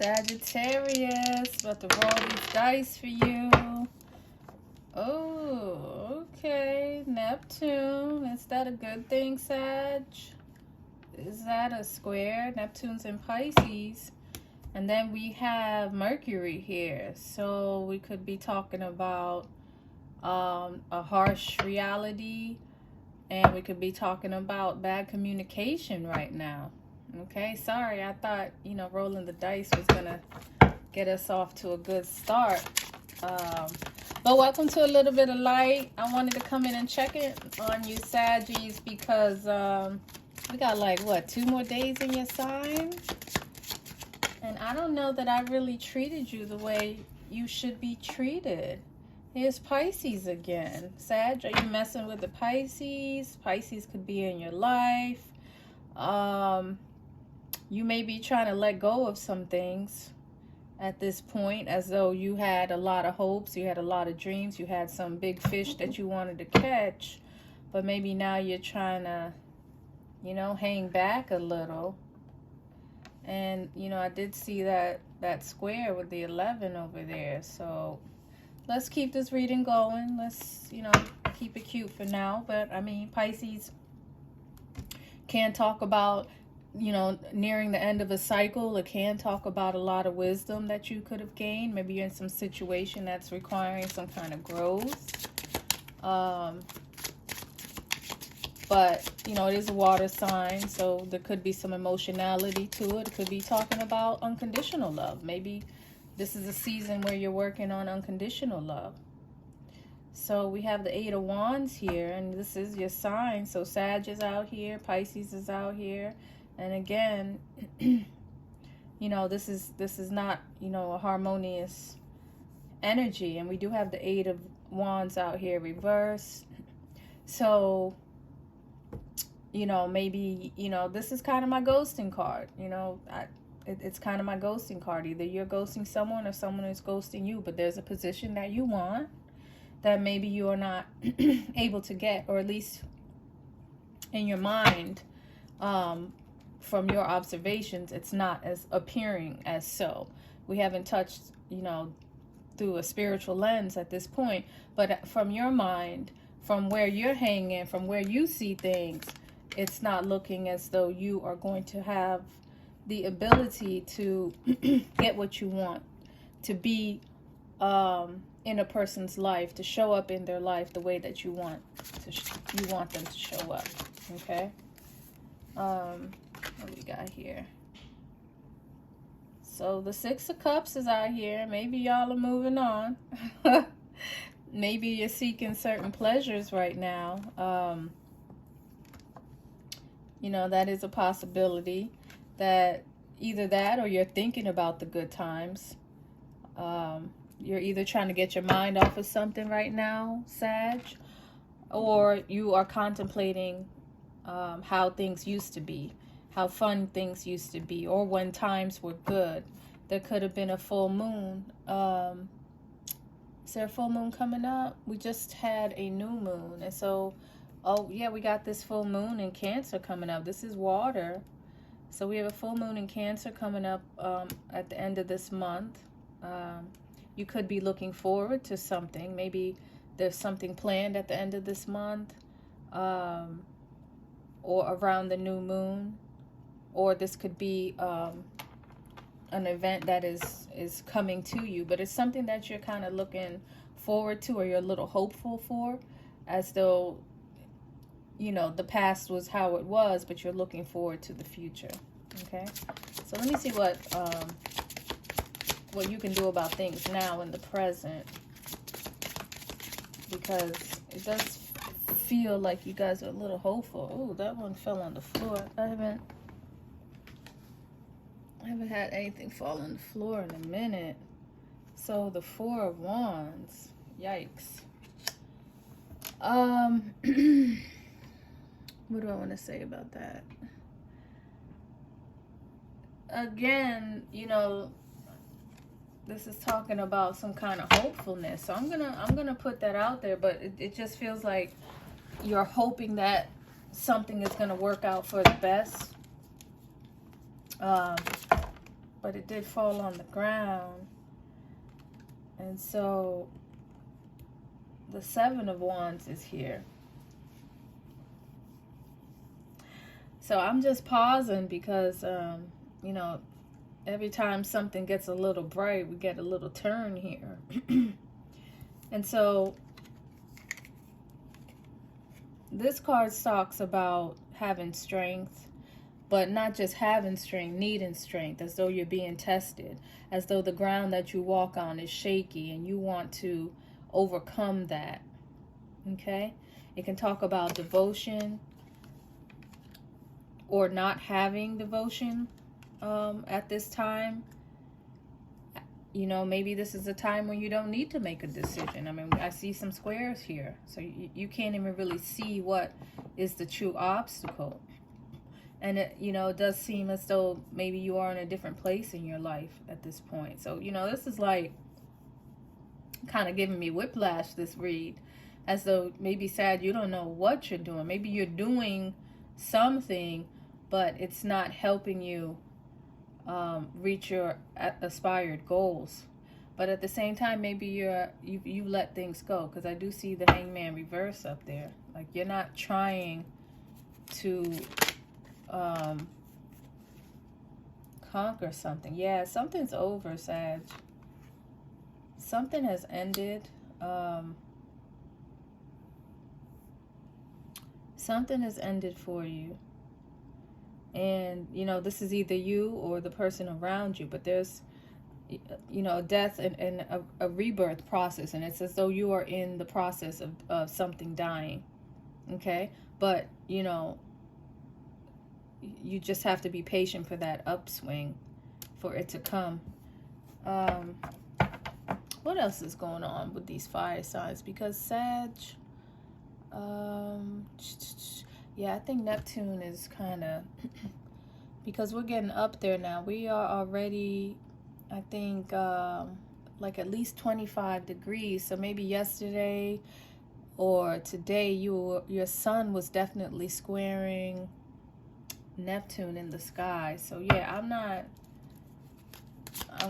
Sagittarius, about to roll these dice for you. Oh, okay. Neptune. Is that a good thing, Sag? Is that a square? Neptune's in Pisces. And then we have Mercury here. So we could be talking about a harsh reality. And we could be talking about bad communication right now. Okay, sorry. I thought, rolling the dice was going to get us off to a good start. But welcome to a little bit of light. I wanted to come in and check it on you, Saggies, because we got like, 2 more days in your sign? And I don't know that I really treated you the way you should be treated. Here's Pisces again. Sag, are you messing with the Pisces? Pisces could be in your life. You may be trying to let go of some things at this point, as though you had a lot of hopes, you had a lot of dreams, you had some big fish that you wanted to catch, but maybe now you're trying to, hang back a little. And, I did see that square with the 11 over there. So let's keep this reading going. Let's, keep it cute for now. But, Pisces can talk about, nearing the end of a cycle. It can talk about a lot of wisdom that you could have gained. Maybe you're in some situation that's requiring some kind of growth. But, it is a water sign, so there could be some emotionality to it. It could be talking about unconditional love. Maybe this is a season where you're working on unconditional love. So we have the 8 of Wands here, and this is your sign. So Sag is out here, Pisces is out here. And again, this is not, a harmonious energy. And we do have the 8 of Wands out here reversed. So, maybe, this is kind of my ghosting card. It's kind of my ghosting card. Either you're ghosting someone or someone is ghosting you. But there's a position that you want that maybe you are not able to get, or at least in your mind, from your observations, it's not as appearing as so. We haven't touched, through a spiritual lens at this point, but from your mind, from where you're hanging, from where you see things, it's not looking as though you are going to have the ability to get what you want, to be in a person's life, to show up in their life the way that you want them to show up. Okay. What we got here? So the 6 of Cups is out here. Maybe y'all are moving on. Maybe you're seeking certain pleasures right now. That is a possibility. That either that or you're thinking about the good times. You're either trying to get your mind off of something right now, Sag, or you are contemplating how things used to be, how fun things used to be, or when times were good. There could have been a full moon. Is there a full moon coming up? We just had a new moon. And so, we got this full moon in Cancer coming up. This is water. So we have a full moon in Cancer coming up at the end of this month. You could be looking forward to something. Maybe there's something planned at the end of this month, or around the new moon. Or this could be an event that is coming to you, but it's something that you're kind of looking forward to, or you're a little hopeful for, as though, the past was how it was, but you're looking forward to the future. Okay, so let me see what you can do about things now in the present, because it does feel like you guys are a little hopeful. Oh, that one fell on the floor. I haven't had anything fall on the floor in a minute. So the 4 of Wands. Yikes. What do I want to say about that? Again, this is talking about some kind of hopefulness. So I'm gonna put that out there, but it just feels like you're hoping that something is gonna work out for the best. But but it did fall on the ground. And so the Seven of Wands is here. So I'm just pausing because, you know, every time something gets a little bright, we get a little turn here. And so this card talks about having strength, but not just having strength, needing strength, as though you're being tested, as though the ground that you walk on is shaky and you want to overcome that. Okay? It can talk about devotion or not having devotion at this time. You know, maybe this is a time when you don't need to make a decision. I mean, I see some squares here. So you can't even really see what is the true obstacle. And it, you know, it does seem as though maybe you are in a different place in your life at this point. So, you know, this is like kind of giving me whiplash, this read. As though maybe, Sad, you don't know what you're doing. Maybe you're doing something, but it's not helping you reach your aspired goals. But at the same time, maybe you let things go, because I do see the Hangman reverse up there. Like, you're not trying to conquer something. Yeah, something's over, Sag. Something has ended. Something has ended for you. And, you know, this is either you or the person around you. But there's, you know, death and a rebirth process. And it's as though you are in the process of something dying. Okay? But, you know, you just have to be patient for that upswing, for it to come. What else is going on with these fire signs? Because Sag... yeah, I think Neptune is kind of, because we're getting up there now. We are already, I think, like at least 25 degrees. So maybe yesterday or today, your sun was definitely squaring Neptune in the sky. So yeah, I'm not.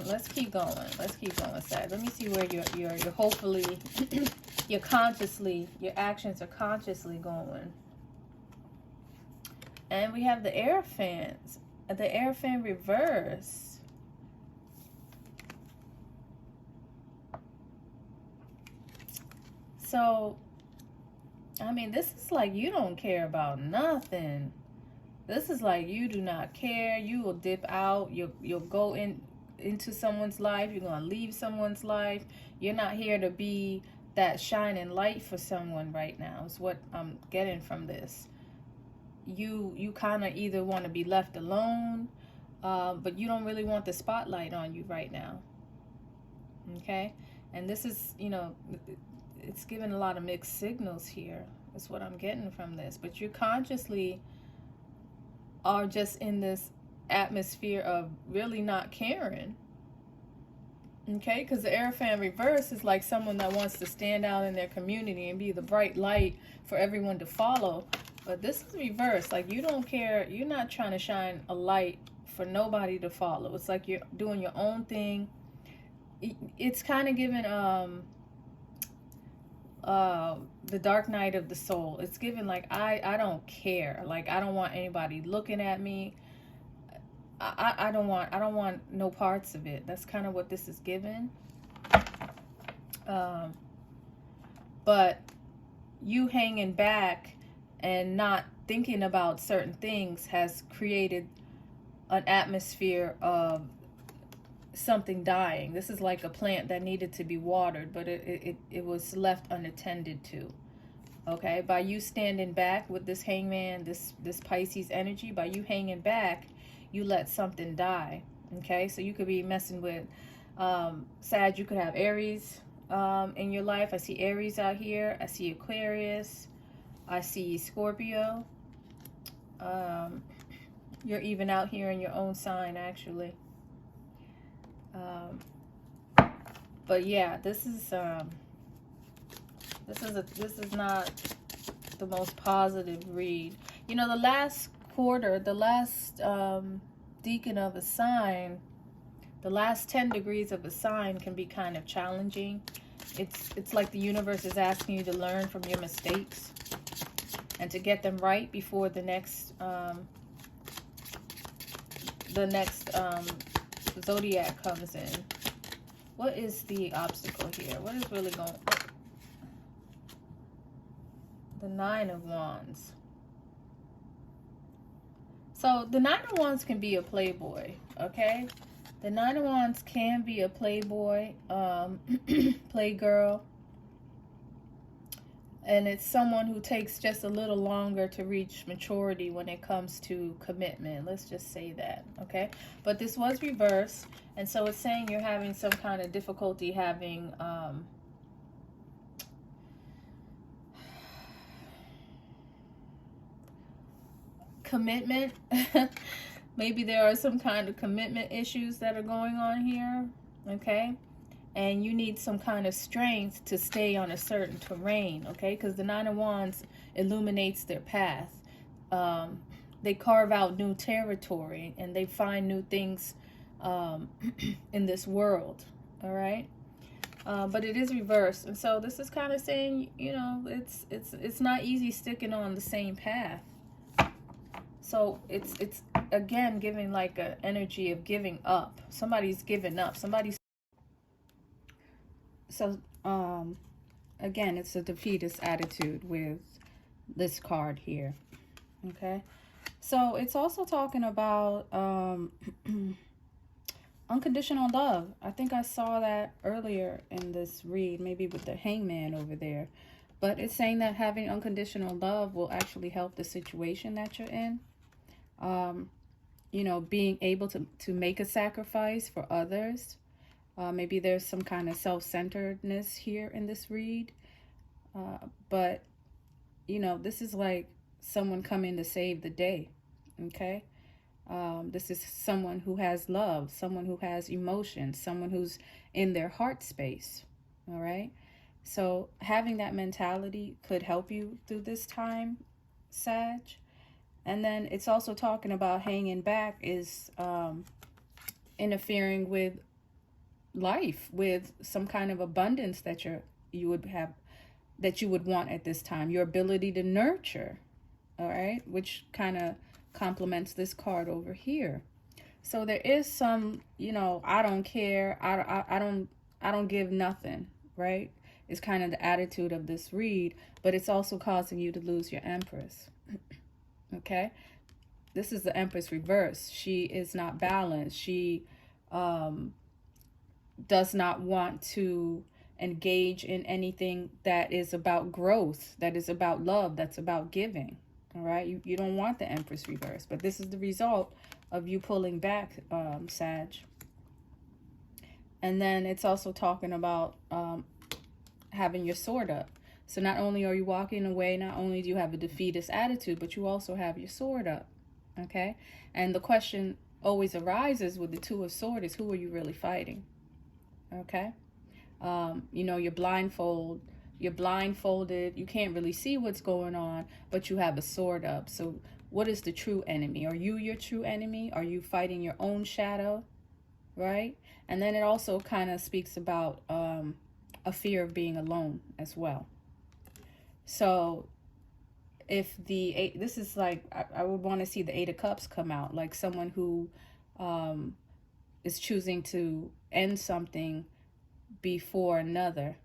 Let's keep going. Let's keep going, Sag. Let me see where you're hopefully, you're consciously, your actions are consciously going. And we have the air fans, the air fan reverse. So, I mean, this is like you don't care about nothing. This is like you do not care. You will dip out. You'll go into someone's life. You're going to leave someone's life. You're not here to be that shining light for someone right now, is what I'm getting from this. You kind of either want to be left alone, but you don't really want the spotlight on you right now. Okay? And this is, you know, it's giving a lot of mixed signals here. That's what I'm getting from this. But you consciously are just in this atmosphere of really not caring. Okay? Because the air fan reverse is like someone that wants to stand out in their community and be the bright light for everyone to follow. But this is reverse. Like, you don't care. You're not trying to shine a light for nobody to follow. It's like you're doing your own thing. It's kind of given the dark night of the soul. It's given like, I don't care. Like, I don't want anybody looking at me. I don't want no parts of it. That's kind of what this is given. But you hanging back and not thinking about certain things has created an atmosphere of something dying. This is like a plant that needed to be watered, but it was left unattended to. Okay, by you standing back with this hangman, this Pisces energy, by you hanging back, you let something die. Okay, so you could be messing with Sag. You could have Aries in your life. I see Aries out here. I see Aquarius. I see Scorpio. You're even out here in your own sign, actually. But yeah, this is not the most positive read. You know, the last quarter, the last decan of a sign The last 10 degrees of a sign can be kind of challenging. It's like the universe is asking you to learn from your mistakes and to get them right before the next zodiac comes in. What is the obstacle here? What is really going on? The Nine of Wands. So the Nine of Wands can be a playboy, okay? The Nine of Wands can be a playboy, playgirl. And it's someone who takes just a little longer to reach maturity when it comes to commitment. Let's just say that, okay? But this was reversed. And so it's saying you're having some kind of difficulty having... commitment. Maybe there are some kind of commitment issues that are going on here, okay? And you need some kind of strength to stay on a certain terrain, okay? Because the Nine of Wands illuminates their path. They carve out new territory and they find new things in this world, all right? But it is reversed, and so this is kind of saying, you know, it's not easy sticking on the same path. So it's again giving like an energy of giving up. Somebody's giving up. Somebody's... So again, it's a defeatist attitude with this card here. Okay, so it's also talking about unconditional love. I think I saw that earlier in this read, maybe with the Hangman over there. But it's saying that having unconditional love will actually help the situation that you're in. You know, being able to make a sacrifice for others. Maybe there's some kind of self-centeredness here in this read. But, you know, this is like someone coming to save the day. Okay? This is someone who has love, someone who has emotion, someone who's in their heart space. All right? So having that mentality could help you through this time, Sag. And then it's also talking about hanging back is interfering with life, with some kind of abundance that you would want at this time. Your ability to nurture, all right, which kind of complements this card over here. So there is some, you know, I don't care, I don't give nothing, right? It's kind of the attitude of this read, but it's also causing you to lose your Empress. Okay, this is the Empress reverse. She is not balanced. She does not want to engage in anything that is about growth, that is about love, that's about giving. All right, you don't want the Empress reverse, but this is the result of you pulling back, Sag. And then it's also talking about having your sword up. So not only are you walking away, not only do you have a defeatist attitude, but you also have your sword up, okay? And the question always arises with the Two of Swords is, who are you really fighting, okay? You know, you're blindfolded, you can't really see what's going on, but you have a sword up. So what is the true enemy? Are you your true enemy? Are you fighting your own shadow, right? And then it also kind of speaks about a fear of being alone as well. So if this is like, I would want to see the Eight of Cups come out, like someone who is choosing to end something before another,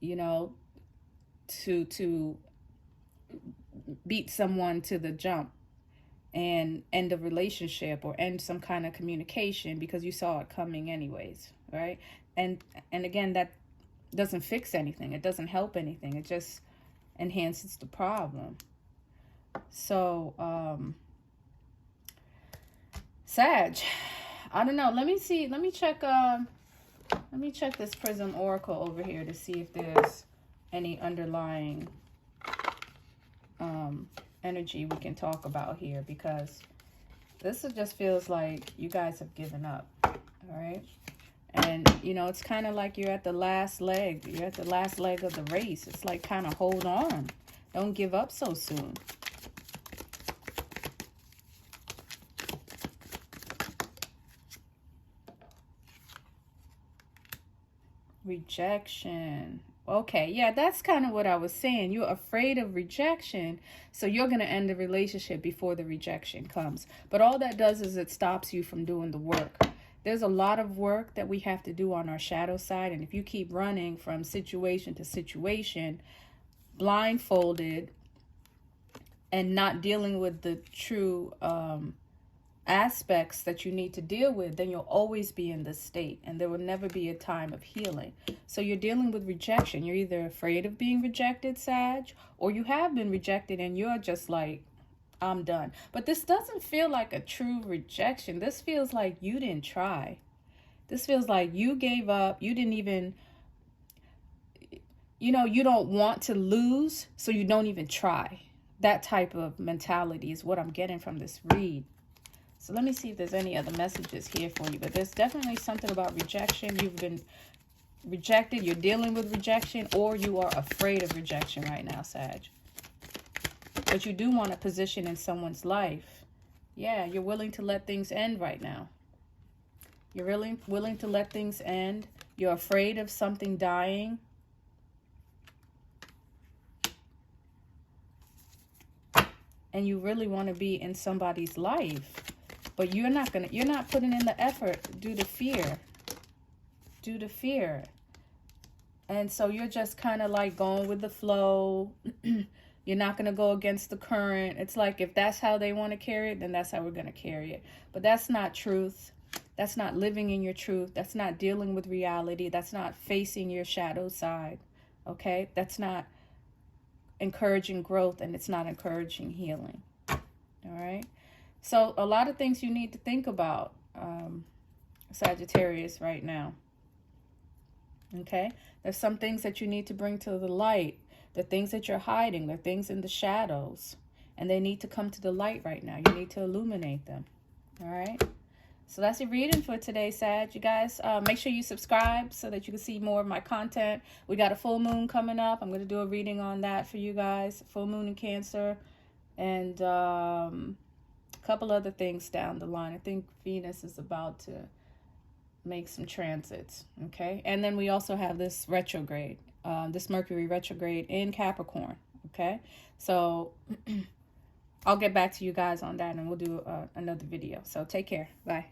you know, to beat someone to the jump and end a relationship or end some kind of communication because you saw it coming anyways, right? And again, that doesn't fix anything. It doesn't help anything. It just enhances the problem. So Sag, I don't know, let me check this Prism Oracle over here to see if there's any underlying energy we can talk about here, because this just feels like you guys have given up. All right, and you know, it's kind of like you're at the last leg. You're at the last leg of the race. It's like, kind of hold on, don't give up so soon. Rejection. Okay, yeah, that's kind of what I was saying. You're afraid of rejection, so you're going to end the relationship before the rejection comes. But all that does is it stops you from doing the work. There's a lot of work that we have to do on our shadow side, and if you keep running from situation to situation, blindfolded, and not dealing with the true aspects that you need to deal with, then you'll always be in this state, and there will never be a time of healing. So you're dealing with rejection. You're either afraid of being rejected, Sag, or you have been rejected and you're just like, I'm done. But this doesn't feel like a true rejection. This feels like you didn't try. This feels like you gave up. You didn't even, you don't want to lose, so you don't even try. That type of mentality is what I'm getting from this read. So let me see if there's any other messages here for you. But there's definitely something about rejection. You've been rejected. You're dealing with rejection, or you are afraid of rejection right now, Sag. But you do want a position in someone's life. Yeah, you're willing to let things end right now. You're really willing to let things end. You're afraid of something dying. And you really want to be in somebody's life. But you're not putting in the effort due to fear. Due to fear. And so you're just kind of like going with the flow. You're not going to go against the current. It's like, if that's how they want to carry it, then that's how we're going to carry it. But that's not truth. That's not living in your truth. That's not dealing with reality. That's not facing your shadow side. Okay? That's not encouraging growth, and it's not encouraging healing. All right? So a lot of things you need to think about, Sagittarius, right now. Okay? There's some things that you need to bring to the light. The things that you're hiding, the things in the shadows. And they need to come to the light right now. You need to illuminate them. All right? So that's your reading for today, Sag. You guys, make sure you subscribe so that you can see more of my content. We got a full moon coming up. I'm going to do a reading on that for you guys. Full moon in Cancer. And couple other things down the line. I think Venus is about to make some transits. Okay, and then we also have this retrograde, this Mercury retrograde in Capricorn. Okay, so I'll get back to you guys on that, and we'll do another video. So take care. Bye.